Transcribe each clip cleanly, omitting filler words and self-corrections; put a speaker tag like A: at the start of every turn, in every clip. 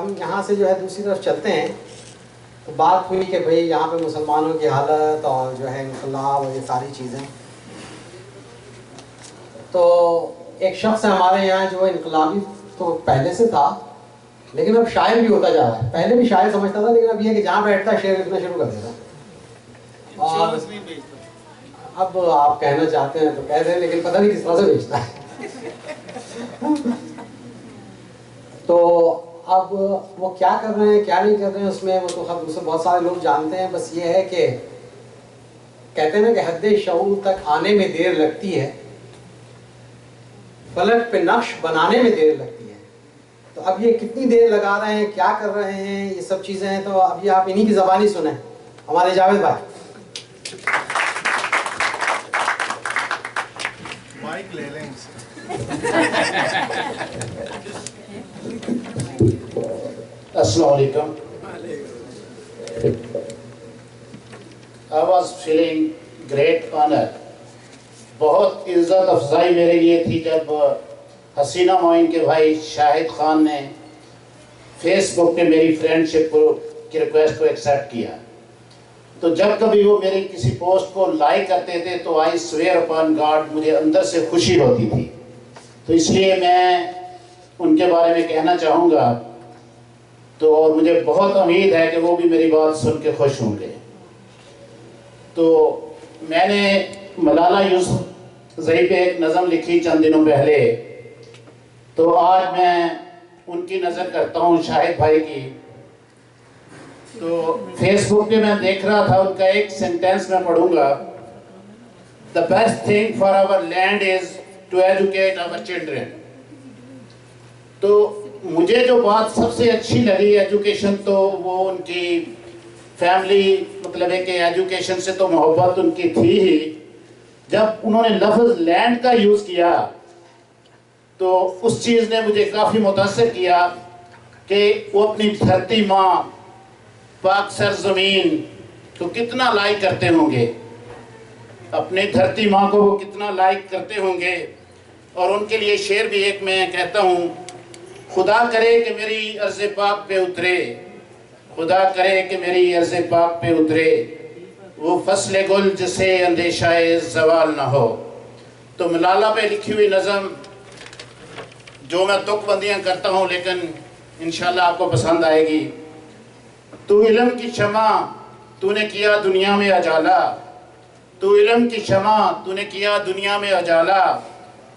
A: हम यहाँ से जो है दूसरी तरफ चलते हैं तो बात हुई कि भाई यहाँ पे मुसलमानों की हालत और जो है इनकलाब और ये सारी चीज़ें। तो एक शख्स है हमारे यहाँ जो इनकलाबी तो पहले से था लेकिन अब शायर भी होता जा रहा है। पहले भी शायर समझता था लेकिन अब ये कि जहाँ बैठता है शेर लिखना शुरू कर देता। और अब आप कहना चाहते हैं तो कह रहे हैं लेकिन पता नहीं किस तरह से बेचता है। तो अब वो क्या कर रहे हैं क्या नहीं कर रहे हैं उसमें वो तो उसमें बहुत सारे लोग जानते हैं। बस ये है कि कहते हैं ना कि हद शऊर तक आने में देर लगती है, फलक पे नक्श बनाने में देर लगती है। तो अब ये कितनी देर लगा रहे हैं, क्या कर रहे हैं, ये सब चीज़ें हैं। तो अभी आप इन्हीं की ज़बानी सुने हमारे जावेद भाई।
B: माइक ले लें।
C: Assalamu alaikum. I was feeling great honor. बहुत इज़्ज़त अफजाई मेरे लिए थी जब हसीना मोइन के भाई शाहिद खान ने फेसबुक पे मेरी फ्रेंडशिप की रिक्वेस्ट को एक्सेप्ट किया। तो जब कभी वो मेरे किसी पोस्ट को लाइक करते थे तो आई स्वेयर अपॉन गॉड मुझे अंदर से खुशी होती थी। तो इसलिए मैं उनके बारे में कहना चाहूँगा। तो और मुझे बहुत उम्मीद है कि वो भी मेरी बात सुन के खुश होंगे। तो मैंने मलाला यूसुफ़ज़ई पे एक नज़म लिखी चंद दिनों पहले। तो आज मैं उनकी नज़र करता हूँ शाहिद भाई की। तो फेसबुक पे मैं देख रहा था उनका एक सेंटेंस मैं पढ़ूंगा। The best thing for our land is to educate our children. तो मुझे जो बात सबसे अच्छी लगी एजुकेशन, तो वो उनकी फैमिली मतलब है कि एजुकेशन से तो मोहब्बत उनकी थी ही। जब उन्होंने लफ्ज़ लैंड का यूज़ किया तो उस चीज़ ने मुझे काफ़ी मुतासर किया कि वो अपनी धरती माँ पाक सरज़मीन तो कितना लाइक करते होंगे, अपनी धरती माँ को वो कितना लाइक करते होंगे। और उनके लिए शेर भी एक मैं कहता हूँ, खुदा करे कि मेरी अर्ज़ पाक पे उतरे, खुदा करे कि मेरी अर्ज़ पाक पे उतरे, वो फसले गुल जिसे अंदेशाए ज़वाल ना हो। तो मलाला पे लिखी हुई नज़म जो मैं तुकबंदियाँ करता हूँ लेकिन इंशाल्लाह आपको पसंद आएगी। तू इल्म की शमा तूने किया दुनिया में अजाला, तू इल्म की शमा तूने किया दुनिया में अजाला,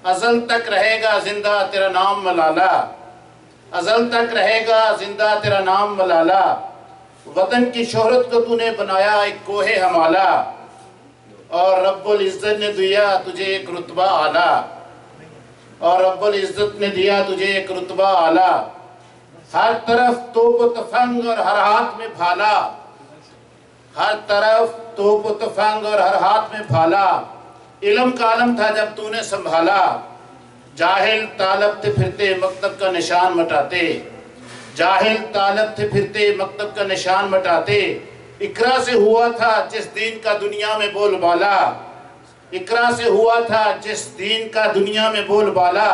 C: अज़ल तक रहेगा जिंदा तेरा नाम मलाला, अज़ल तक रहेगा जिंदा तेरा नाम मलाला, वतन की शोहरत को तूने बनाया एक कोहे हमाला, और रब्बुल इज़्ज़त ने दिया तुझे एक रुतबा आला, और रब्बुल इज़्ज़त ने दिया तुझे एक रुतबा आला, हर तरफ तोप तफंग और हर हाथ में भाला, हर तरफ तोप तफंग और हर हाथ में भाला, इल्म का आलम था जब तूने संभाला, जाहिल तालब थे फिरते मकतब का निशान मटाते, जाहिल तालब थे फिरते मकतब का निशान मटाते, इकरा से हुआ था जिस दीन का दुनिया में बोलबाला, इकरा से हुआ था जिस दीन का दुनिया में बोलबाला,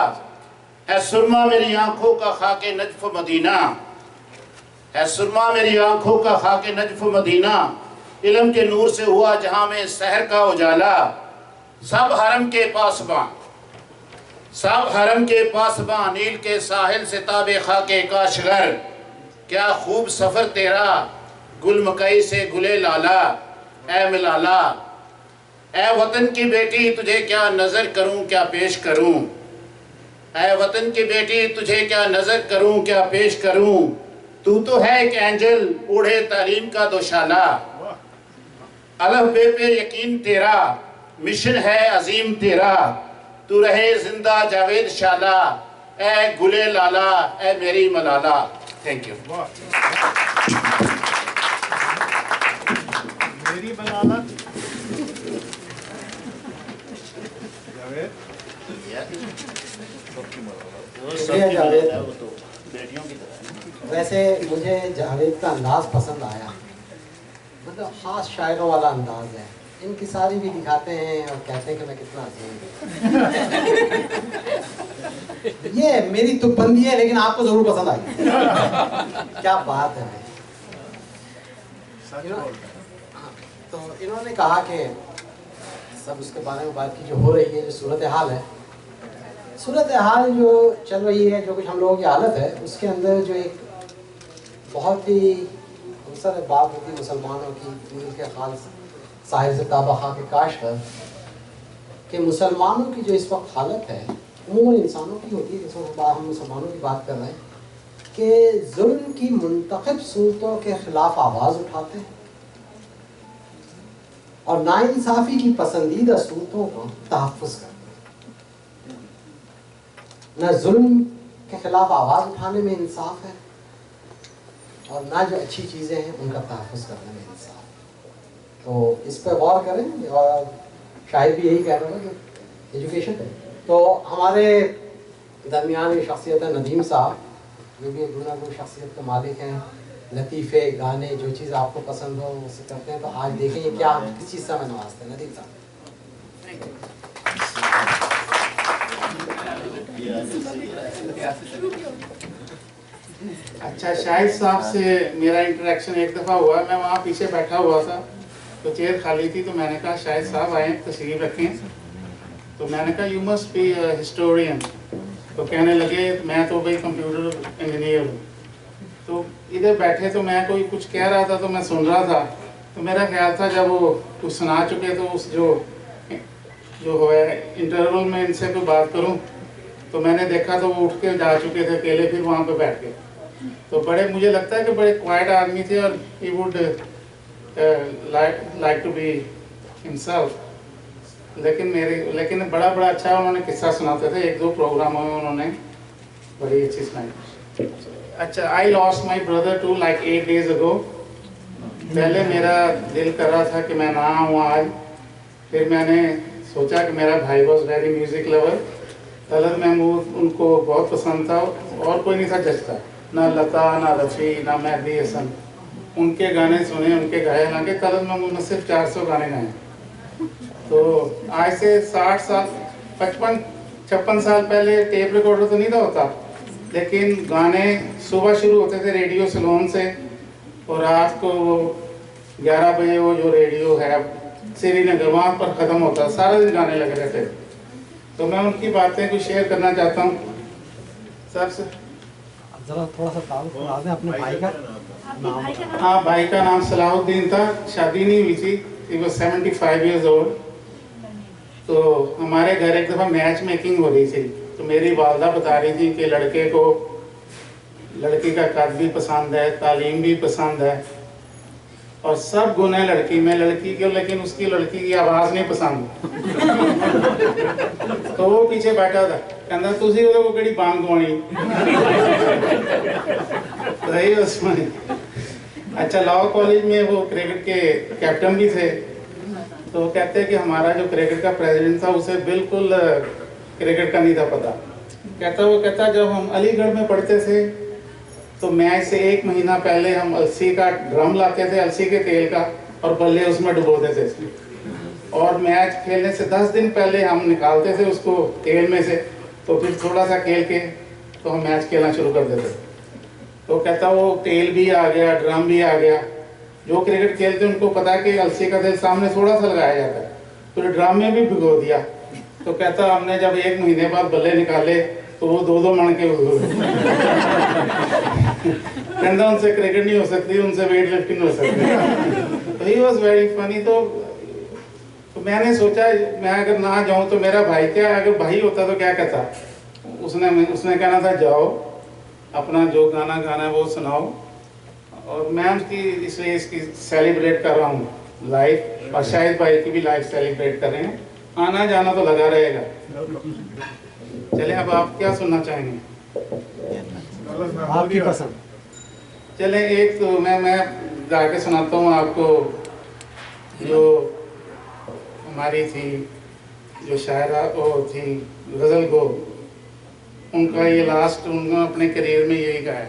C: है सुरमा मेरी आंखों का खाके नजफ मदीना, है सुरमा मेरी आंखों का खाके नजफ मदीना, इल्म के नूर से हुआ जहां में शहर का उजाला, सब हरम के पासबां, सब हरम के पासबां, नील के साहिल से ताबे खाके काशगर, क्या खूब सफ़र तेरा गुल मकई से गुले लाला, ए मिलाला, ए वतन की बेटी तुझे क्या नज़र करूं क्या पेश करूं, ऐ वतन की बेटी तुझे क्या नज़र करूं क्या पेश करूं, तू तो है एक एंजल ओढ़े तालीम का दोशाला, अलफ बे पे यकीन तेरा मिशन है अजीम तेरा, तू रहे जिंदा जावेद शाला, ए गुले लाला ए मेरी मलाला। Thank you.
B: मेरी मलाला जावेद
A: वैसे मुझे जावेद का अंदाज़ पसंद आया, मतलब ख़ास शायरों वाला अंदाज़ है। इनकी सारी भी दिखाते हैं और कहते हैं कि मैं कितना अजीम हूँ। ये मेरी तुकबंदी है, लेकिन आपको जरूर पसंद आई। क्या बात है।
B: सच बोलता है।
A: तो इन्होंने कहा कि सब उसके बारे में बात की, जो हो रही है, जो सूरत हाल है, सूरत हाल जो चल रही है, जो कुछ हम लोगों की हालत है, उसके अंदर जो एक बहुत ही अवसर बात होती है मुसलमानों की, दिल के खाल साहिब से ताबा के काश कर कि मुसलमानों की जो इस वक्त हालत है, उमूमन इंसानों की होती है, जिसमें हम मुसलमानों की बात कर रहे हैं, कि जुल्म की मुंतखब सूरतों के खिलाफ आवाज़ उठाते हैं और नाइंसाफ़ी की पसंदीदा सूरतों को तहफ़्फ़ुज़ करते हैं। न जुल्म के खिलाफ आवाज़ उठाने में इंसाफ है और ना जो अच्छी चीज़ें हैं उनका तहफ़्फ़ुज़ करने में इंसाफ है। तो इस पर गौर करें। और शायद भी यही कह रहा था कि एजुकेशन है। तो हमारे दरमियान ये शख्सियत है नदीम साहब, जो भी एक गुनागुन शख्सियत के मालिक हैं, लतीफ़े गाने जो चीज़ आपको पसंद हो उसे करते हैं। तो आज देखेंगे क्या किस चीज़ से हमें नवाजते हैं। नदीम साहब।
D: अच्छा, शाहिद साहब से मेरा इंटरेक्शन एक दफ़ा हुआ। मैं वहाँ पीछे बैठा हुआ था तो चेयर खाली थी, तो मैंने कहा शाहिद साहब आए, तशरीफ रखें। तो मैंने कहा यू मस्ट बी हिस्टोरियन। तो कहने लगे मैं तो भाई कंप्यूटर इंजीनियर हूँ। तो इधर बैठे तो मैं कोई कुछ कह रहा था तो मैं सुन रहा था। तो मेरा ख्याल था जब वो कुछ सुना चुके तो उस जो है इंटरवल में इनसे कोई बात करूँ। तो मैंने देखा तो वो उठ के जा चुके थे अकेले, फिर वहाँ पे बैठ गए। तो बड़े मुझे लगता है कि बड़े क्वाइट आदमी थे और he would like to be himself. लेकिन बड़ा अच्छा उन्होंने किस्सा सुनाते थे। एक दो प्रोग्रामों में उन्होंने बड़ी अच्छी सुनाई। अच्छा, I lost my brother to like 8 days ago। पहले मेरा दिल कर रहा था कि मैं ना आऊँ आज। फिर मैंने सोचा कि मेरा भाई was very music lover. Talat Mahmood उनको बहुत पसंद था और कोई नहीं था जचता, ना लता, ना रफ़ी, ना मेहदी हसन। उनके गाने सुने, उनके गाए। हालांकि तलत महमूद ने सिर्फ 400 गाने गाए। तो आज से 60 साल 55-56 साल पहले टेप रिकॉर्डर तो नहीं था होता, लेकिन गाने सुबह शुरू होते थे रेडियो सिलोन से और रात को 11 बजे वो जो रेडियो है श्रीनगर वहाँ पर ख़त्म होता। सारा दिन गाने लगे रहते। तो मैं उनकी बातें कुछ शेयर करना चाहता हूँ सबसे।
A: जरा थोड़ा सा ताल्लुक बता दें अपने भाई का नाम।
D: हाँ, भाई का नाम सलाहुद्दीन था। शादी नहीं हुई थी। He was 75 years old। तो हमारे घर एक दफ़ा मैच मेकिंग हो रही थी। तो मेरी वालदा बता रही थी कि लड़के को लड़की का कद भी पसंद है, तालीम भी पसंद है और सब गुण है लड़की में लड़की के, लेकिन उसकी लड़की की आवाज़ नहीं पसंद। तो वो पीछे बैठा था, कहता तुसी वो कड़ी बांग गवानी। सही उसमें। अच्छा, लॉ कॉलेज में वो क्रिकेट के कैप्टन भी थे। तो कहते हैं कि हमारा जो क्रिकेट का प्रेसिडेंट था उसे बिल्कुल क्रिकेट का नहीं था पता। कहता जब हम अलीगढ़ में पढ़ते थे तो मैच से 1 महीना पहले हम अलसी का ड्रम लाते थे, अलसी के तेल का, और बल्ले उसमें डुबो देते थे और मैच खेलने से 10 दिन पहले हम निकालते थे उसको तेल में से। तो फिर थोड़ा सा खेल के तो हम मैच खेलना शुरू कर देते। तो कहता वो तेल भी आ गया, ड्रम भी आ गया। जो क्रिकेट खेलते उनको पता है कि अलसी का तेल सामने थोड़ा सा लगाया जाता है, तो ड्रम में भी भिगो दिया। तो कहता हमने जब 1 महीने बाद बल्ले निकाले तो वो 2-2 मन के कहता उनसे क्रिकेट नहीं हो सकती, उनसे वेट लिफ्टिंग हो सकती। तो ही वॉज वेरी फनी। तो मैंने सोचा मैं अगर ना जाऊं तो मेरा भाई क्या, अगर भाई होता तो क्या कहता। उसने कहना था जाओ अपना जो गाना गाना है वो सुनाओ। और मैं उसकी इसलिए इसकी सेलिब्रेट कर रहा हूँ लाइफ, और शायद भाई की भी लाइफ सेलिब्रेट कर रहे हैं। आना जाना तो लगा रहेगा। चले, अब आप क्या सुनना चाहेंगे?
A: आपकी पसंद।
D: चले, एक तो मैं गा के सुनाता हूँ आपको। जो हमारी थी जो शायरा वो थी गज़ल गो, उनका ये लास्ट उन्होंने अपने करियर में यही गाया।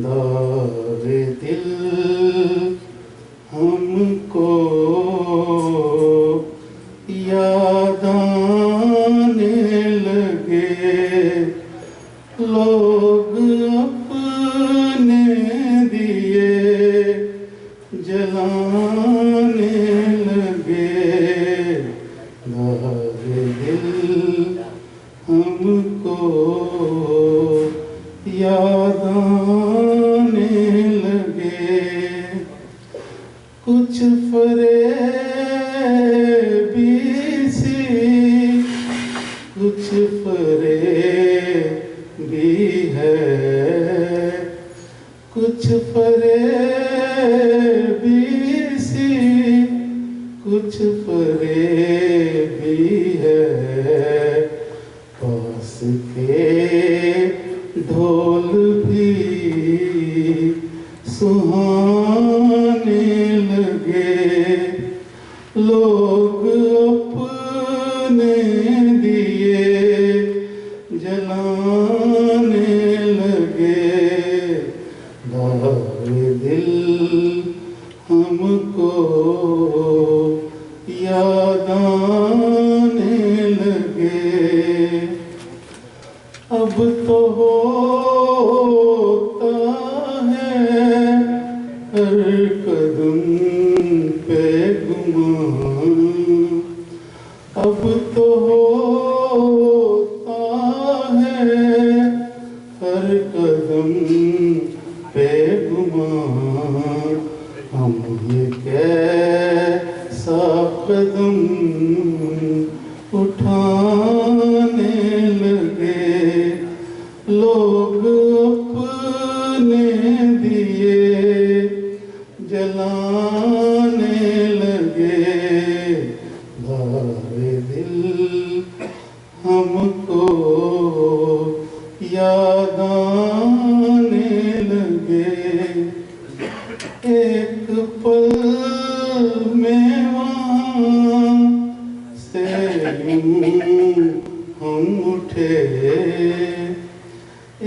D: दारे दिल हमको याद आने लगी कुछ फरेबी सी कुछ फरेबी है, पास के ढोल भी सुहाने लगे, लोग अपने दिए जलाने लगे, दावे दिल हमको याद आने लगे। अब तो होता है हर कदम पे गुमान, अब तो होता है हर कदम पे गुमान, हम ये कैसा कदम उठाने लगे, लोग अपने दिए जलाने लगे, दावे दिल हमको याद आने लगे। एक पल में वहाँ से यूं हम उठे,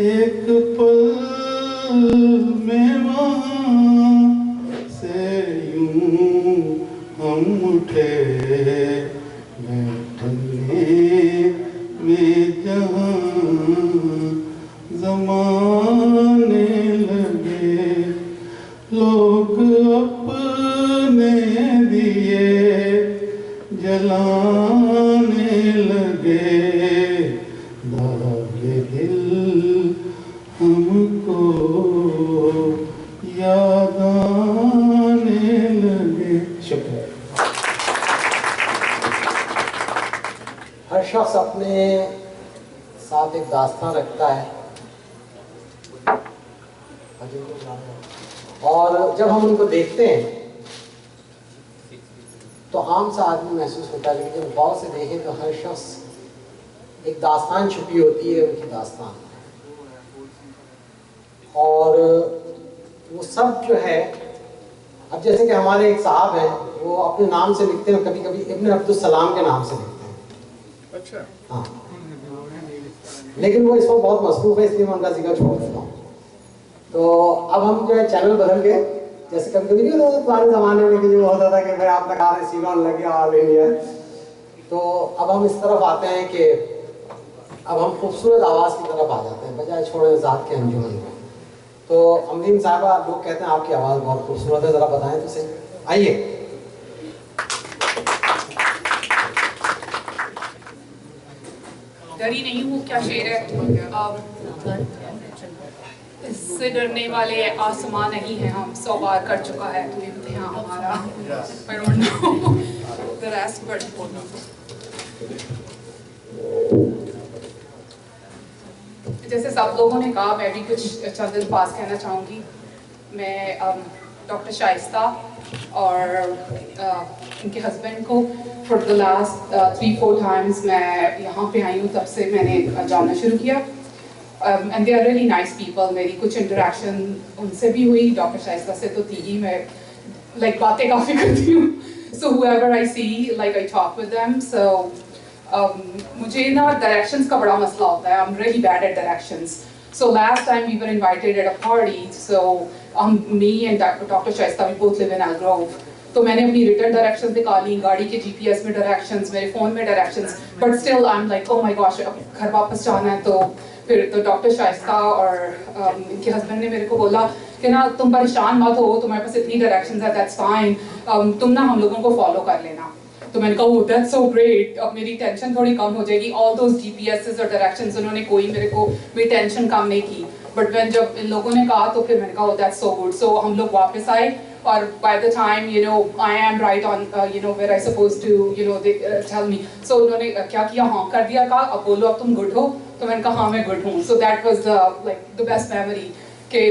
D: एक पल में वहाँ से यूं हम उठे, बैठने में जहाँ ज़माने लगे, लोग अपने दिए जलाने लगे, दागे दिल हमको याद आने लगे। शुक्रिया।
A: हर शख्स अपने साथ एक दास्तान रखता है, और जब हम उनको देखते हैं तो आम सा आदमी महसूस होता है, लेकिन जब गौर से देखें तो हर शख्स एक दास्तान छुपी होती है, उनकी दास्तान। और वो सब जो है, अब जैसे कि हमारे एक साहब हैं, वो अपने नाम से लिखते हैं, कभी कभी इब्न अब्दुल सलाम के नाम से लिखते हैं।
B: अच्छा।
A: हाँ, लेकिन वो इस वक्त बहुत मसरूफ है, इसलिए मैं उनका जिक्र छोड़ देता हूँ। तो अब हम जो है चैनल बदल के, जैसे कभी कभी नहीं होता पुराने ज़माने में कि जो होता था कि भाई आप लगा रहे सीलॉन लग गया ऑल इंडिया, तो अब हम इस तरफ आते हैं कि अब हम खूबसूरत आवाज़ की तरफ आ जाते हैं, बजाय छोड़े ज़ात के अंजुमन को। तो अमरीन साहबा, लोग कहते हैं आपकी आवाज़ बहुत खूबसूरत है, ज़रा बताएं तो सही। आइए।
E: डरी नहीं हूँ, क्या शेर है। इससे डरने वाले आसमां नहीं हैं हम, 100 बार कर चुका है तू इम्तिहान हमारा। I don't know the rest, but जैसे सब लोगों ने कहा, मैं भी कुछ चंद अल्फाज कहना चाहूँगी। मैं डॉक्टर शाइस्ता और इनके हस्बैंड को फॉर द लास्ट 3-4 टाइम्स मैं यहाँ पे आई हूँ, तब से मैंने जानना शुरू किया। And they are really nice people. मेरी कुछ इंटरेक्शन उनसे भी हुई, डॉक्टर शाइस्ता से तो थी ही, मैं लाइक बातें काफ़ी करती हूँ। सो whoever I see, like I talk with them. So मुझे ना डायरेक्शंस का बड़ा मसला होता है। I'm really bad at directions. So last time we were invited at a party. So me and Dr. Shaista, we both live in Algrove. तो मैंने अपनी रिटर्न डायरेक्शंस निकाली, गाड़ी के GPS में डायरेक्शंस, मेरे फ़ोन में directions, but still I am like oh my gosh, अब घर वापस जाना है। तो फिर तो डॉक्टर शाइस्ता और इनके हस्बैंड ने मेरे को बोला कि ना तुम परेशान मत हो, तुम्हारे पास इतनी डायरेक्शंस है, दैट्स फाइन, तुम ना हम लोगों को फॉलो कर लेना। तो मैंने कहा ओह दैट्स सो ग्रेट, अब मेरी टेंशन थोड़ी कम हो जाएगी। ऑल दोज GPS's और डायरेक्शंस उन्होंने कोई मेरे को मेरी टेंशन कम नहीं की, बट व्हेन जब इन लोगों ने कहा तो फिर मैंने कहा ओह दैट्स सो गुड। सो हम लोग वापस आए और by the time you know I am right on you know where I supposed to you know they tell me, so उन्होंने क्या किया, हाँ कर दिया, कहा अब बोलो अब तुम गुड हो। तो मैंने कहा हाँ मैं गुड हूँ। So that was the like the best memory. कि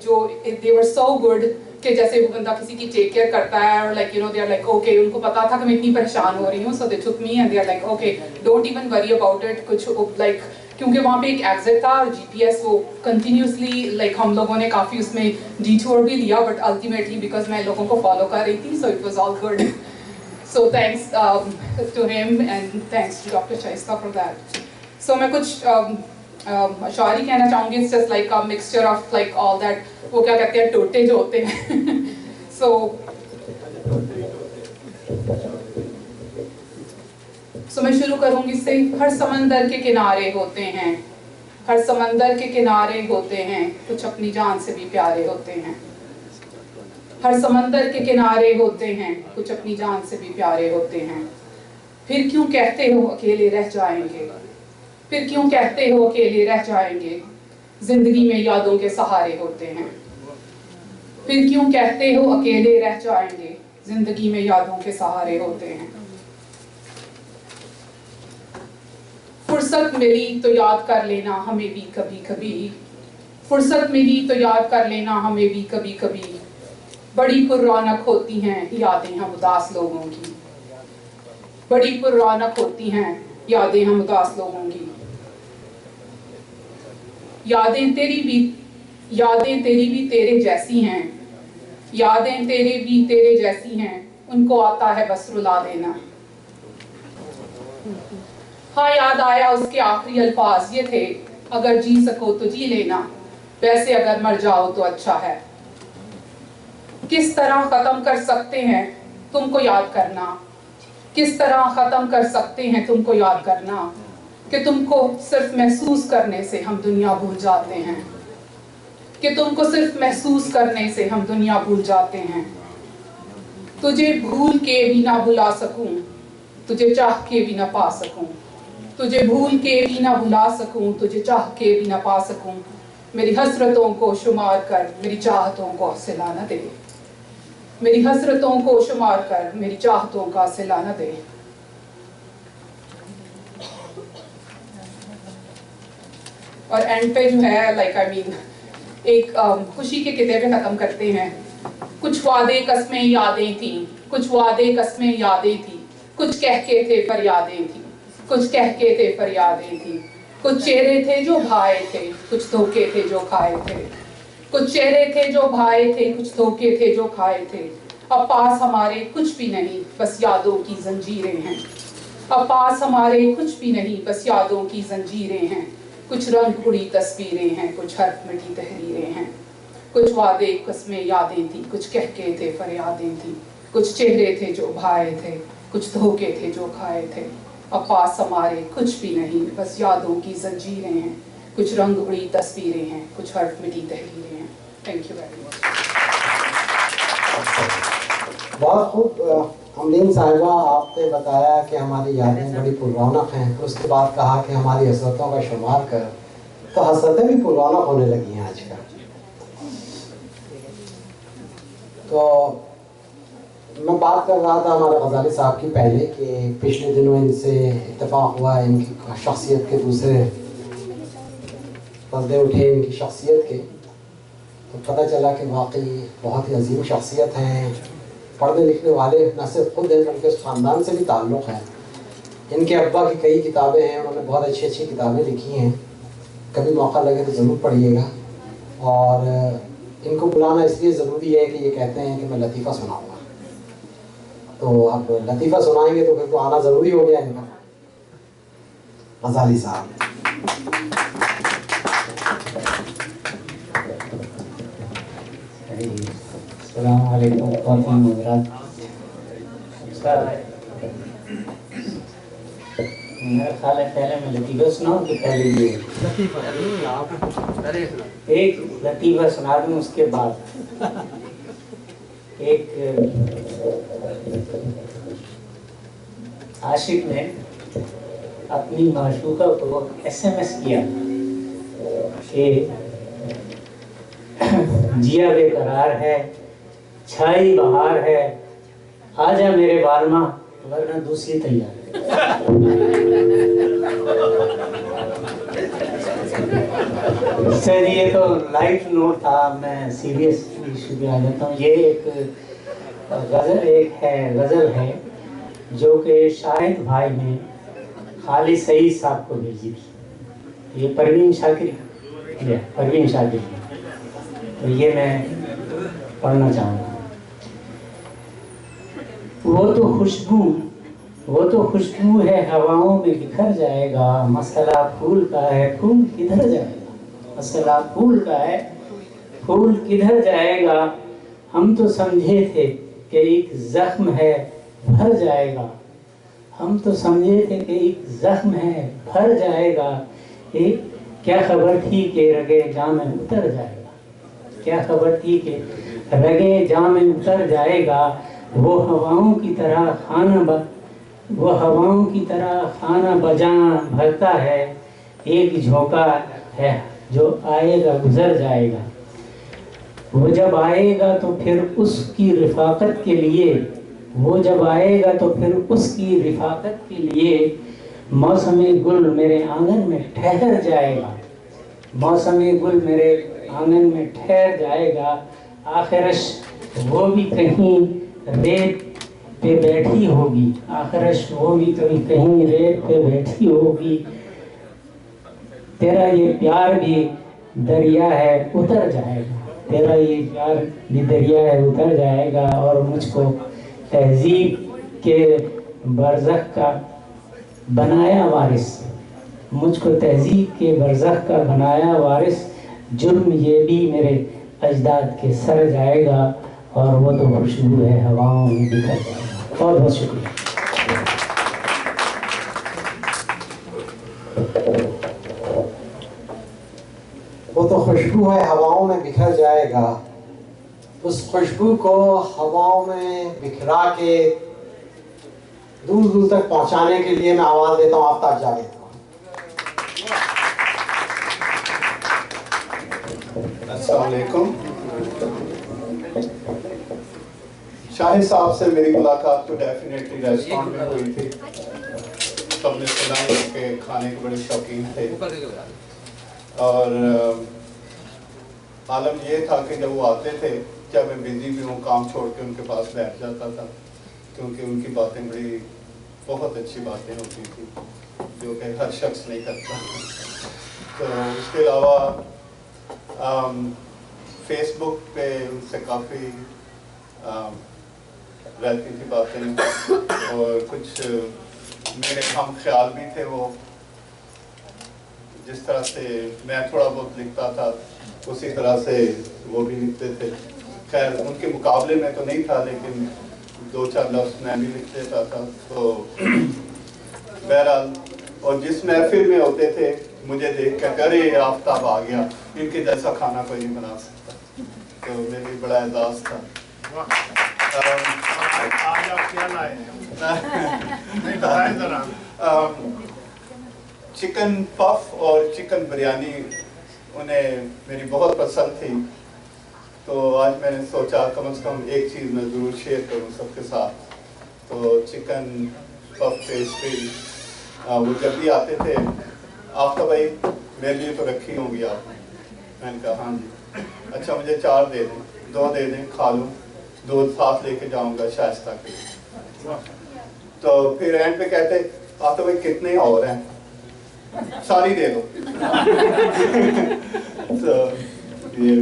E: जो दे वर सो गुड कि जैसे वो बंदा किसी की टेक केयर करता है और like you know they are like okay, उनको पता था कि मैं इतनी परेशान हो रही हूँ, so they took me and they are like okay don't even worry about it. कुछ लाइक क्योंकि वहाँ पे एक एग्जिट था और जीपीएस वो कंटिन्यूसली लाइक हम लोगों ने काफ़ी उसमें डिटूर भी लिया, बट अल्टीमेटली बिकॉज मैं लोगों को फॉलो कर रही थी, so it was all good. So thanks to him and thanks to Dr. Shaista for that. So मैं कुछ शायरी कहना चाहूँगी, it's just like a mixture of like all that, वो क्या कहते हैं टोटे जो होते हैं so मैं शुरू करूँगी इससे। हर समंदर के किनारे होते हैं, हर समंदर के किनारे होते हैं, कुछ अपनी जान से भी प्यारे होते हैं। हर समंदर के किनारे होते हैं, कुछ अपनी जान से भी प्यारे होते हैं। फिर क्यों कहते हो अकेले रह जाएंगे, फिर क्यों कहते हो अकेले रह जाएंगे, जिंदगी में यादों के सहारे होते हैं। फिर क्यों कहते हो अकेले रह जाएंगे, जिंदगी में यादों के सहारे होते हैं। फुर्सत मिली तो याद कर लेना हमें भी कभी कभी, फुर्सत मिली तो याद कर लेना हमें भी कभी कभी। बड़ी पुरौनक होती हैं यादें हम उदास लोगों की, बड़ी पुरौनक होती हैं यादें हम उदास लोगों की। यादें तेरी भी तेरे जैसी हैं, यादें तेरे भी तेरे जैसी हैं, उनको आता है बस रुला देना। हाँ याद आया उसके आखिरी अल्फाज ये थे, अगर जी सको तो जी लेना, वैसे अगर मर जाओ तो अच्छा है। किस तरह खत्म कर सकते हैं तुमको याद करना, किस तरह खत्म कर सकते हैं तुमको याद करना, कि तुमको सिर्फ महसूस करने से हम दुनिया भूल जाते हैं, कि तुमको सिर्फ महसूस करने से हम दुनिया भूल जाते हैं। तुझे भूल के भी ना भुला सकूं, तुझे चाह के भी ना पा सकूं, तुझे भूल के भी ना भुला सकूं, तुझे चाह के भी ना पा सकूं। मेरी हसरतों को शुमार कर मेरी चाहतों को सिला न दे, मेरी हसरतों को शुमार कर मेरी चाहतों का सिला न दे। और एंड पे जो है लाइक आई मीन एक खुशी के किते पे खत्म करते हैं। कुछ वादे कस्में यादें थी, कुछ वादे कस्में यादें थी, कुछ कह के थे फरियादें थी, कुछ कह के थे फरियादें थी। कुछ चेहरे थे जो भाए थे, कुछ धोखे थे जो खाए थे, कुछ चेहरे थे जो भाए थे, कुछ धोखे थे जो खाए थे। अब पास हमारे कुछ भी नहीं, बस यादों की जंजीरें हैं। अब पास हमारे कुछ भी नहीं, बस यादों की जंजीरें हैं। कुछ रंग उड़ी तस्वीरें हैं, कुछ हर्फ मिटी तहरीरें हैं। कुछ वादे कस्में यादें थी, कुछ कह के थे फरियादें थी। कुछ चेहरे थे जो भाए थे, कुछ धोखे थे जो खाए थे। अब पास हमारे कुछ भी नहीं, बस यादों की जंजीरें हैं। कुछ रंग उड़ी तस्वीरें हैं, कुछ हर्फ मिटी तहरीरें हैं। Thank you very much.
A: बहुत खूब अमरीन साहिबा, आपने बताया कि हमारी यादें बड़ी पुररौनक हैं, उसके बाद कहा कि हमारी हसरतों का शुमार कर, तो हसरतें भी पुररौनक होने लगी हैं आजकल। तो मैं बात कर रहा था हमारे गजाली साहब की पहले कि पिछले दिनों इनसे इत्तेफाक हुआ, इनकी शख्सियत के दूसरे पर्दे उठे इनकी शख्सियत के, तो पता चला कि वाकई बहुत ही अजीम शख्सियत हैं, पढ़ने लिखने वाले न सिर्फ खुद हैं बल्कि उस ख़ानदान से भी ताल्लुक़ है। इनके अब्बा की कई किताबें हैं, उन्होंने बहुत अच्छी अच्छी किताबें लिखी हैं, कभी मौका लगे तो ज़रूर पढ़िएगा। और इनको बुलाना इसलिए ज़रूरी है कि ये कहते हैं कि मैं लतीफ़ा सुनाऊँगा, तो अब लतीफ़ा सुनाएंगे तो फिर तो आना ज़रूरी हो गया इनका। गजाली साहब।
F: अस्सलामुअलैकुम, मेरा ख्याल है पहले मैं लतीफ़ा सुनाऊँ कि पहले ये एक लतीफ़ा सुना दूँ, उसके बाद एक आशिक ने अपनी माशूका को SMS किया कि जिया बेकरार है, छाई बहार है, आजा मेरे बालमा वरना दूसरी तैयार है। सर ये तो लाइट नोट था, मैं सीरियस इशू पे आ जाता हूँ। ये एक गज़ल है जो कि शाहिद भाई ने खालिद सईद साहब को भेजी थी। ये परवीन शाकिर की। तो ये मैं पढ़ना चाहूँगा। वो तो खुशबू है हवाओं में बिखर जाएगा, मसला फूल का है फूल किधर जाएगा। मसला फूल का है फूल किधर जाएगा। हम तो समझे थे कि एक जख्म है भर जाएगा। हम तो समझे थे कि एक जख्म है भर जाएगा। एक क्या खबर थी कि रगे जाम में उतर जाएगा। क्या खबर थी कि रगे जाम में उतर जाएगा। वो हवाओं की तरह खाना बजां भरता है। एक झोंका है जो आएगा गुजर जाएगा। वो जब आएगा तो फिर उसकी रिफाकत के लिए मौसमी गुल मेरे आंगन में ठहर जाएगा। मौसमी गुल मेरे आंगन में ठहर जाएगा। आखिरश वो भी कहीं रेत पे बैठी होगी। आखिरश वो भी कहीं रेत पे बैठी होगी। तेरा ये प्यार भी दरिया है उतर जाएगा। तेरा ये प्यार भी दरिया है उतर जाएगा। और मुझको तहजीब के बरज़ख का बनाया वारिस। मुझको तहजीब के बरज़ख का बनाया वारिस। जुर्म ये भी मेरे अजदाद के सर जाएगा। और वो तो खुशबू है हवाओं में बिखर जाएगा। बहुत बहुत शुक्रिया।
A: वो तो खुशबू है हवाओं में बिखर जाएगा। उस खुशबू को हवाओं में बिखरा के दूर दूर तक पहुंचाने के लिए मैं आवाज देता हूँ आफ्ताब जावेद को।
G: अस्सलाम वालेकुम। शाहिद साहब से मेरी मुलाकात तो डेफिनेटली रेस्टोरेंट में हुई थी। सबने सुना है कि खाने के बड़े शौकीन थे। और आलम ये था कि जब वो आते थे, जब मैं बिजी भी हूँ काम छोड़ के उनके पास बैठ जाता था, क्योंकि उनकी बातें बड़ी बहुत अच्छी बातें होती थी जो कि हर शख्स नहीं करता। तो इसके अलावा फेसबुक पे उनसे काफ़ी रहती थी बातें और कुछ मेरे हम ख्याल भी थे। वो जिस तरह से मैं थोड़ा बहुत लिखता था उसी तरह से वो भी लिखते थे। खैर उनके मुकाबले में तो नहीं था, लेकिन दो चार लफ्ज़ मैं भी लिख देता था। तो बहरहाल, और जिस महफिल में होते थे मुझे देख कर अरे आफ्ताब आ गया, इनके जैसा खाना कोई नहीं बना सकता। तो मेरे लिए बड़ा एहसास था।
B: आज आप क्या लाए हैं? नहीं बताएं जरा।
G: चिकन पफ और चिकन बिरयानी उन्हें मेरी बहुत पसंद थी। तो आज मैंने सोचा कम से कम एक चीज़ मैं ज़रूर शेयर करूं सबके साथ। तो चिकन पफ पेस्ट्री वो जब भी आते थे, आफ्ता भाई मेरे लिए तो रखी होंगी आपने। मैंने कहा हाँ जी। अच्छा मुझे 4 दे दें, 2 दे दें, खा लूँ, 2 साथ लेके जाऊँगा शाइस्ता के लिए। तो फिर एंड पे कहते आफ्ता भाई कितने और हैं, सारी दे दो। तो ये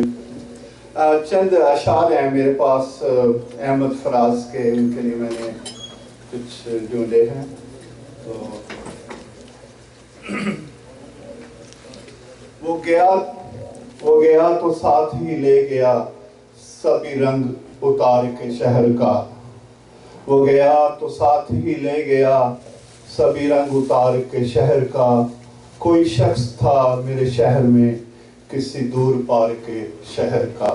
G: चंद अशार हैं मेरे पास अहमद फराज के, उनके लिए मैंने कुछ ढूंढे हैं। तो वो गया तो साथ ही ले गया सभी रंग उतार के शहर का। वो गया तो साथ ही ले गया सभी रंग उतार के शहर का। कोई शख्स था मेरे शहर में किसी दूर पार के शहर का।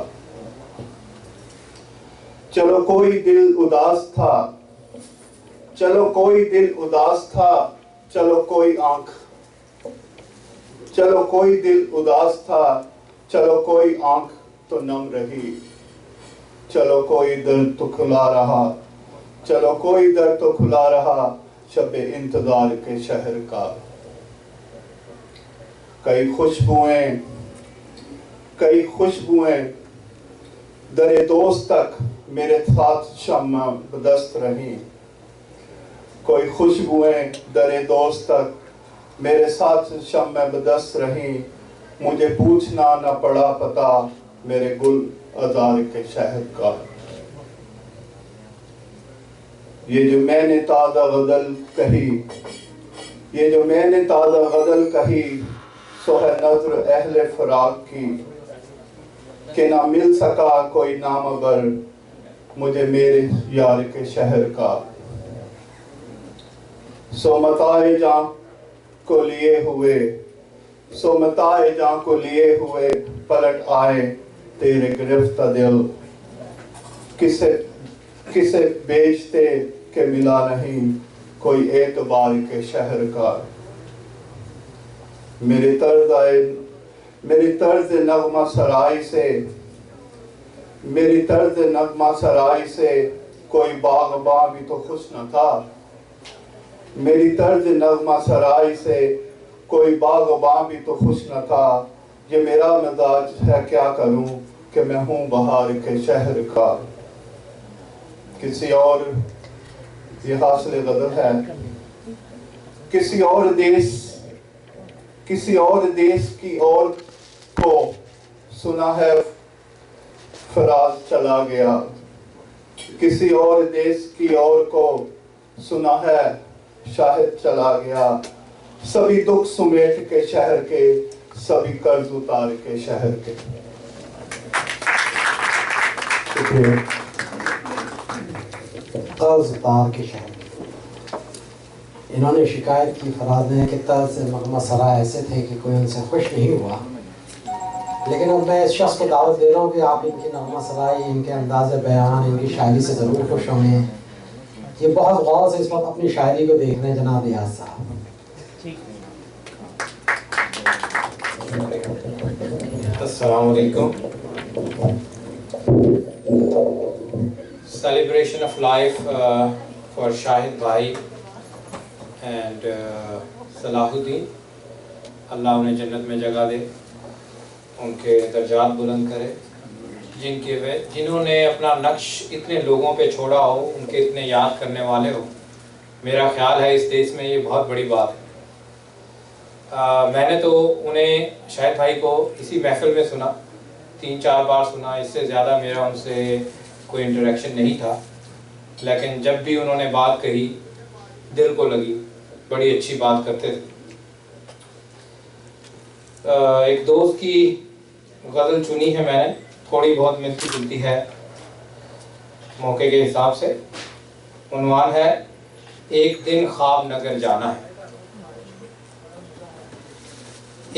G: चलो कोई दिल उदास था, चलो कोई दिल उदास था, चलो कोई आंख, चलो कोई दिल उदास था, चलो कोई आंख तो नम रही। चलो कोई दर तो खुला रहा, चलो कोई दर तो खुला रहा शबे इंतजार के शहर का। कई खुशबुएं कई खुशबुएं दरे दोस्त तक मेरे साथ शम्मा बदस्त रहीं। कोई खुशबुएं दरे दोस्त तक मेरे साथ शम्मा बदस्त रहीं। मुझे पूछना न पड़ा पता मेरे गुल अज़ार के शहर का। ये जो मैंने ताज़ा गज़ल कही, ये जो मैंने ताज़ा गज़ल कही, सो है नज़र अहले फराक की, कि ना मिल सका कोई नामवर मुझे मेरे यार के शहर का। सो मताए जां को लिए हुए, सो मताए जां को लिए हुए पलट आए तेरे गिरफ्ता दिल। किसे किसे बेचते के मिला नहीं कोई एतबार के शहर का। मेरी तर्ज नगमा सराय से, मेरी तर्ज नगमा सराय से कोई बाग़बां भी तो खुश न था। मेरी तर्ज नगमा सराय से कोई बाग़बां भी तो खुश न था। ये मेरा मिजाज है क्या करूं कि मैं हूं बहार के शहर का। किसी और, ये हासिल गज़ल है, किसी और देश की और को सुना है फराज चला गया। किसी और देश की और को सुना है शाहिद चला गया। सभी दुख सुमेट के शहर के, सभी कर्ज उतार के शहर के।
A: कर्ज उतार के शहर। इन्होंने शिकायत की फराज ने कि तर्ज नगमा सराय ऐसे थे कि कोई उनसे खुश नहीं हुआ। लेकिन अब मैं इस शख्स को दावत दे रहा हूँ कि आप इनकी नगमा सराय, इनके अंदाज़ बयान, इनकी शायरी से ज़रूर खुश होंगे। ये बहुत गौर से इस वक्त अपनी शायरी को देख रहे हैं जनाब रियाज साहब।
H: Assalamu alaikum. Celebration of life for Shahid Bhai and Salahuddin. अल्लाह उन्हें जन्नत में जगह दे, उनके दर्जात बुलंद करे। जिन्होंने अपना नक्श इतने लोगों पे छोड़ा हो, उनके इतने याद करने वाले हो, मेरा ख्याल है इस देश में ये बहुत बड़ी बात है। मैंने तो उन्हें, शाहिद भाई को इसी महफिल में सुना, 3-4 बार सुना, इससे ज़्यादा मेरा उनसे कोई इंटरेक्शन नहीं था। लेकिन जब भी उन्होंने बात कही दिल को लगी, बड़ी अच्छी बात करते थे। एक दोस्त की गज़ल चुनी है मैंने, थोड़ी बहुत मिलती जुलती है मौके के हिसाब से। उन्वान है एक दिन ख्वाब नगर जाना है।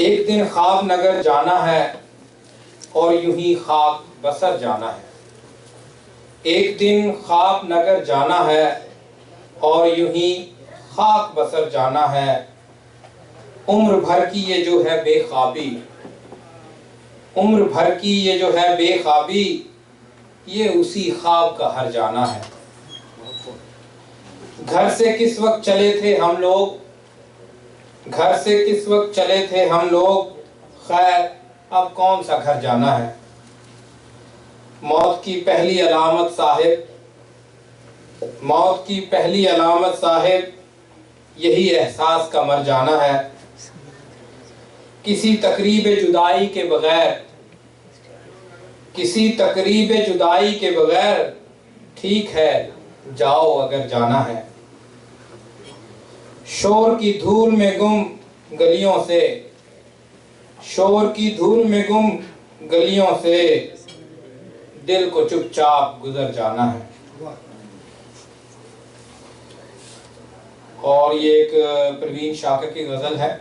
H: एक दिन ख्वाब नगर जाना है और यूं ही खाक बसर जाना है। एक दिन ख्वाब नगर जाना है और यूं ही खाक बसर जाना है। उम्र भर की ये जो है बेख्वाबी, उम्र भर की ये जो है बेख्वाबी, ये उसी ख्वाब का हर जाना है। घर से किस वक्त चले थे हम लोग, घर से किस वक्त चले थे हम लोग, खैर अब कौन सा घर जाना है। मौत की पहली अलामत साहिब, मौत की पहली अलामत साहिब, यही एहसास का मर जाना है। किसी तकरीब जुदाई के बगैर, किसी तकरीब जुदाई के बगैर, ठीक है जाओ अगर जाना है। शोर की धूल में गुम गलियों से, शोर की धूल में गुम गलियों से, दिल को चुपचाप गुजर जाना है। और ये एक प्रवीण शाकिर की गज़ल है।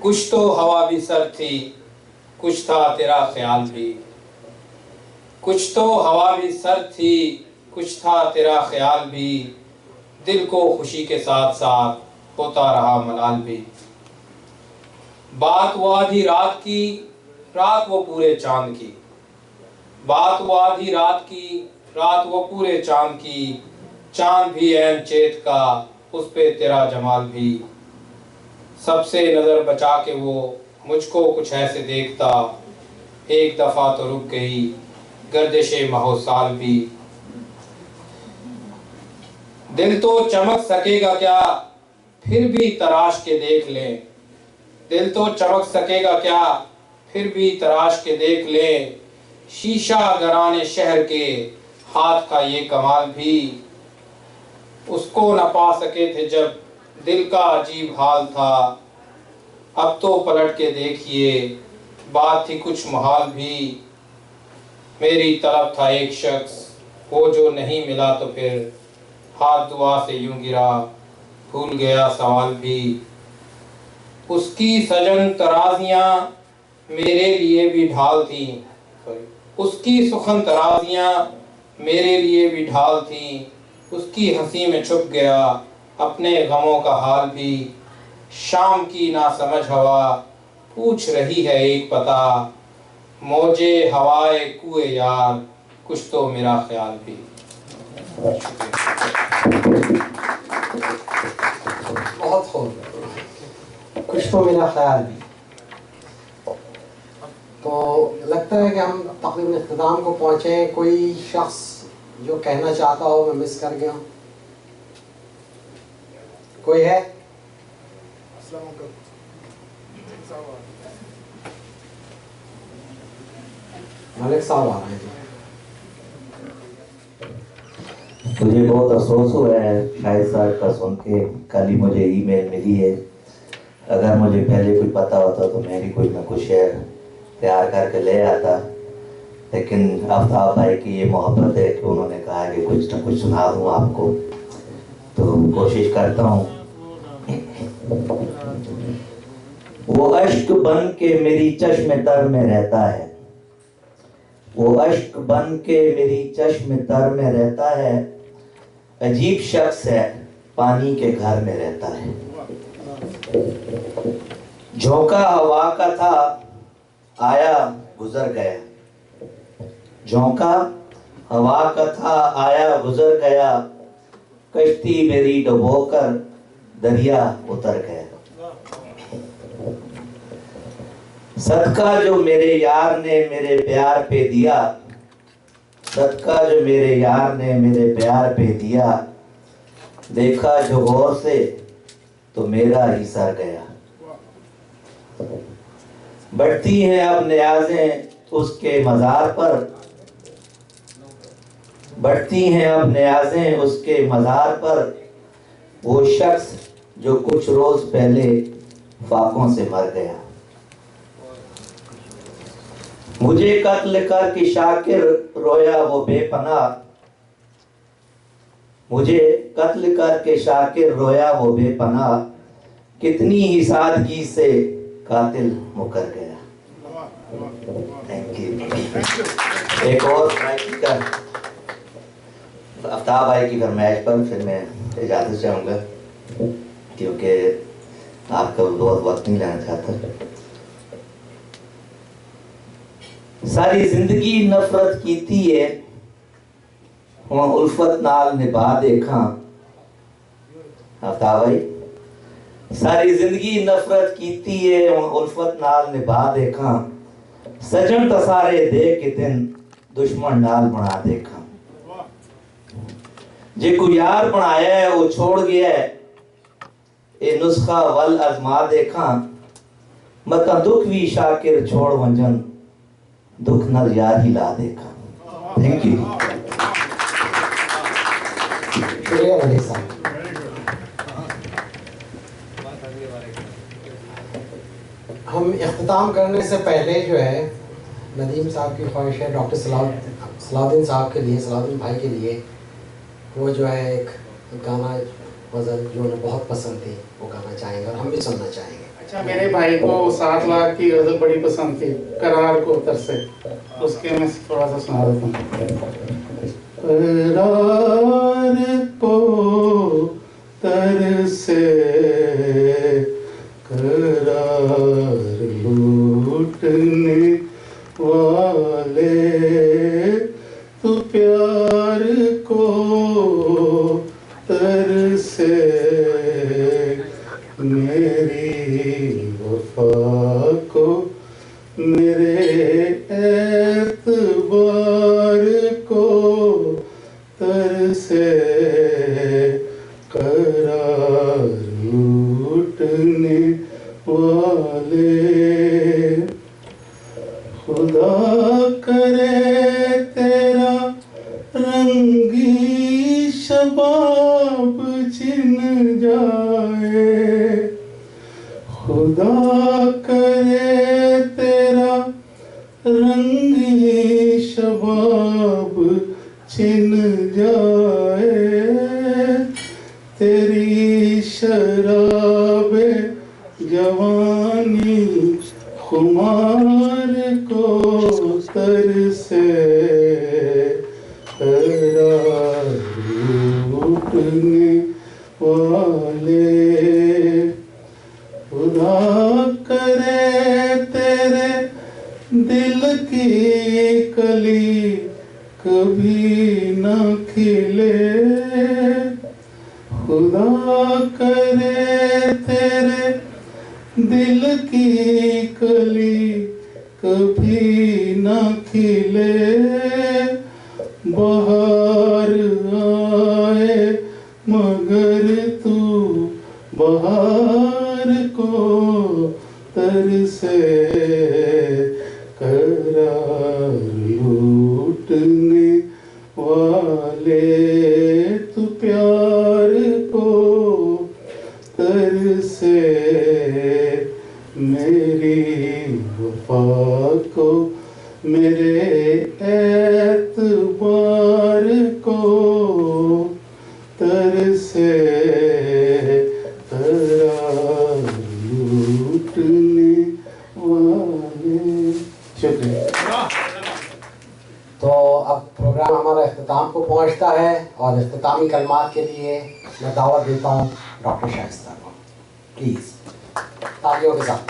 H: कुछ तो हवा भी सर थी, कुछ था तेरा ख्याल भी। कुछ तो हवा भी सर थी, कुछ था तेरा ख्याल भी। दिल को खुशी के साथ साथ होता रहा मलाल भी। बात वो आधी रात की, रात वो पूरे चांद की। बात वो आधी रात की, रात वो पूरे चांद की। चांद भी ऐन चेत का, उस पे तेरा जमाल भी। सबसे नज़र बचा के वो मुझको कुछ ऐसे देखता, एक दफ़ा तो रुक गई गर्दिशे महोसाल भी। दिल तो चमक सकेगा क्या, फिर भी तराश के देख लें। दिल तो चमक सकेगा क्या, फिर भी तराश के देख लें। शीशा गराने शहर के हाथ का ये कमाल भी। उसको न पा सके थे जब दिल का अजीब हाल था। अब तो पलट के देखिए बात थी कुछ मुहाल भी। मेरी तलब था एक शख्स, वो जो नहीं मिला तो फिर हाथ दुआ से यूं गिरा, भूल गया सवाल भी। उसकी सजन तराजियां मेरे लिए भी ढाल थी, उसकी सुखन तराजियां मेरे लिए भी ढाल थी। उसकी हंसी में छुप गया अपने गमों का हाल भी। शाम की ना समझ हवा पूछ रही है एक पता, मौजे हवाए कुए यार कुछ तो मेरा ख्याल भी।
A: बहुत खूब, कुछ तो मेरा ख्याल भी। तो लगता है कि हम तकरीबन इख्तिताम को पहुँचे। कोई शख्स जो कहना चाहता हो, मैं मिस कर गया हूँ, कोई है? मलिक साहब आ रहे हैं।
I: मुझे बहुत अफसोस हुआ है शाहिद साहब का सुन के। कल ही मुझे ईमेल मिली है। अगर मुझे पहले कुछ पता होता तो मैं भी कुछ ना कुछ शेयर तैयार करके ले आता, लेकिन आफ्ताब भाई की ये मोहब्बत है कि उन्होंने कहा कि कुछ ना कुछ सुना दूँ आपको, तो कोशिश करता हूँ। वो अश्क बन के मेरी चश्म तर में रहता है, वो अश्क बन के मेरी चश्म तर में रहता है। अजीब शख्स है पानी के घर में रहता है। झोंका हवा का था आया गुजर गया, झोंका हवा का था आया गुजर गया। कश्ती मेरी डुबोकर दरिया उतर गया। सदका जो मेरे यार ने मेरे प्यार पे दिया, सदका जो मेरे यार ने मेरे प्यार पे दिया। देखा जो गौर से तो मेरा ही सर गया। बढ़ती हैं अब न्याज़ें उसके मज़ार पर, बढ़ती हैं अब न्याज़ें उसके मज़ार पर। वो शख्स जो कुछ रोज पहले फाकों से मर गया। मुझे कत्ल कर कि शाकिर रोया वो बेपनाह, मुझे कत्ल कर के शाकिर रोया वो बेपनाह। कितनी ही सादगी से कातिल मुकर गया। Thank you. एक और आफ्ताब भाई की फरमाइश पर फिर मैं इजाजत चाहूँगा, क्योंकि आपका बहुत वक्त नहीं लेना चाहता। सारी जिंदगी नफरत कीती है, हुण उल्फत नाल निभा देखा। आफ्ताब भाई, सारी जिंदगी नफरत कीती है, हुण उल्फत नाल निभा देखा। सजन तसारे दे के दिन दुश्मन नाल बना देखा। जे को यार बनाया है वो छोड़ गया है, ये नुस्खा वल आजमा देखा। मता दुख भी शाकिर छोड़ वंजन, दुख नल यार ही ला देखा। Thank you.
A: शुक्रिया मलिक साहब। हम इख्तिताम करने से पहले जो है नदीम साहब की ख्वाहिश है डॉक्टर सलाउद्दीन साहब के लिए, सलाउद्दीन भाई के लिए, वो जो है एक गाना गज़ल जो उन्हें बहुत पसंद थी वो गाना चाहेंगे और हम भी सुनना चाहेंगे।
D: अच्छा, मेरे भाई को 7 लाख की गज़ल बड़ी पसंद थी, करार को उतर से, उसके मैं थोड़ा सा सुना देता हूँ। करार को तर से करार लूटने वाले, तू प्यार को तर से मेरी वफा को से करार लूटने वाले। खुदा करे तेरा रंगी शबाब छिन जाए, खुदा करे तेरा रंगी शबाब छिन जाए। तेरी शराबे जवानी खुमार को तरसे करार लूटने वाले। खुदा करे तेरे दिल की कली कभी न खिले, खुदा करे तेरे दिल की कली कभी न खिले। बाहर आए मगर तू बाहर को तरसे करार लूटने वाले। तू प्यार को तरसे मेरी वफा को, मेरे एतबार को तरसे करार लूटने वाले। शुक्रिया।
A: तो अब प्रोग्राम हमारा इख्तिताम को पहुंचता है और इख्तितामी कलमात के लिए मैं दावत देता हूँ डॉक्टर शाइस्ता को। प्लीज़ तालियों के साथ।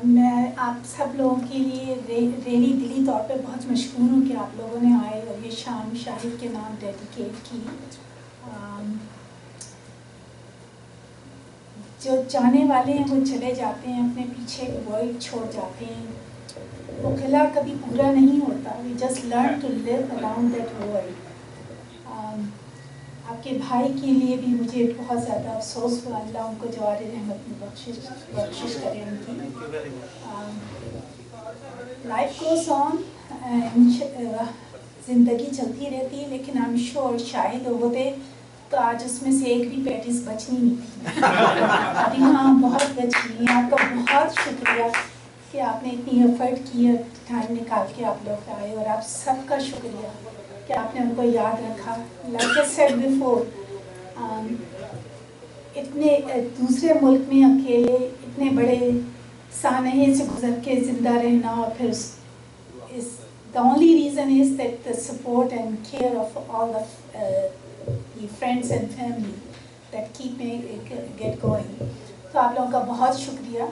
J: मैं आप सब लोगों के लिए रेली दिली तौर पे बहुत मशहूर हूँ कि आप लोगों ने आए और ये शाम शाहिद के नाम डेडिकेट की। जो जाने वाले हैं वो चले जाते हैं, अपने पीछे वर्ल्ड छोड़ जाते हैं। वो किला कभी पूरा नहीं होता। We just learn to live around that world. आपके भाई के लिए भी मुझे बहुत ज़्यादा अफसोस हुआ। अल्लाह उनको जवारे रहमत में बख्शिश करे उनकी। लाइफ गोज़ ऑन, ज़िंदगी चलती रहती है, लेकिन आई एम श्योर शायद होते तो आज उसमें से एक भी पैटिस बचनी नहीं थी। अभी हाँ बहुत बच गई। आपका बहुत शुक्रिया कि आपने इतनी एफर्ट की है, टाइम निकाल के आप लोग आए, और आप सबका शुक्रिया कि आपने उनको याद रखा। लाइक आई सेड बिफोर, इतने दूसरे मुल्क में अकेले इतने बड़े सानहे से गुजर के ज़िंदा रहना, और फिर इस the only reason is that the support and care of all the friends and family that keep me get going. तो आप लोगों का बहुत शुक्रिया।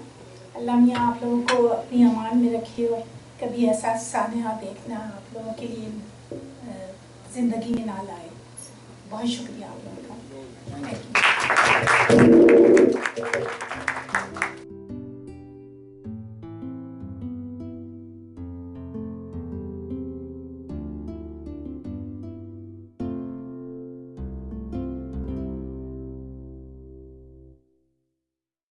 J: अल्लाह मियाँ आप लोगों को अपनी अमान में रखे और कभी ऐसा सानहा देखना आप लोगों के लिए ज़िंदगी में ना लाए। बहुत शुक्रिया आप लोगों का। Thank you.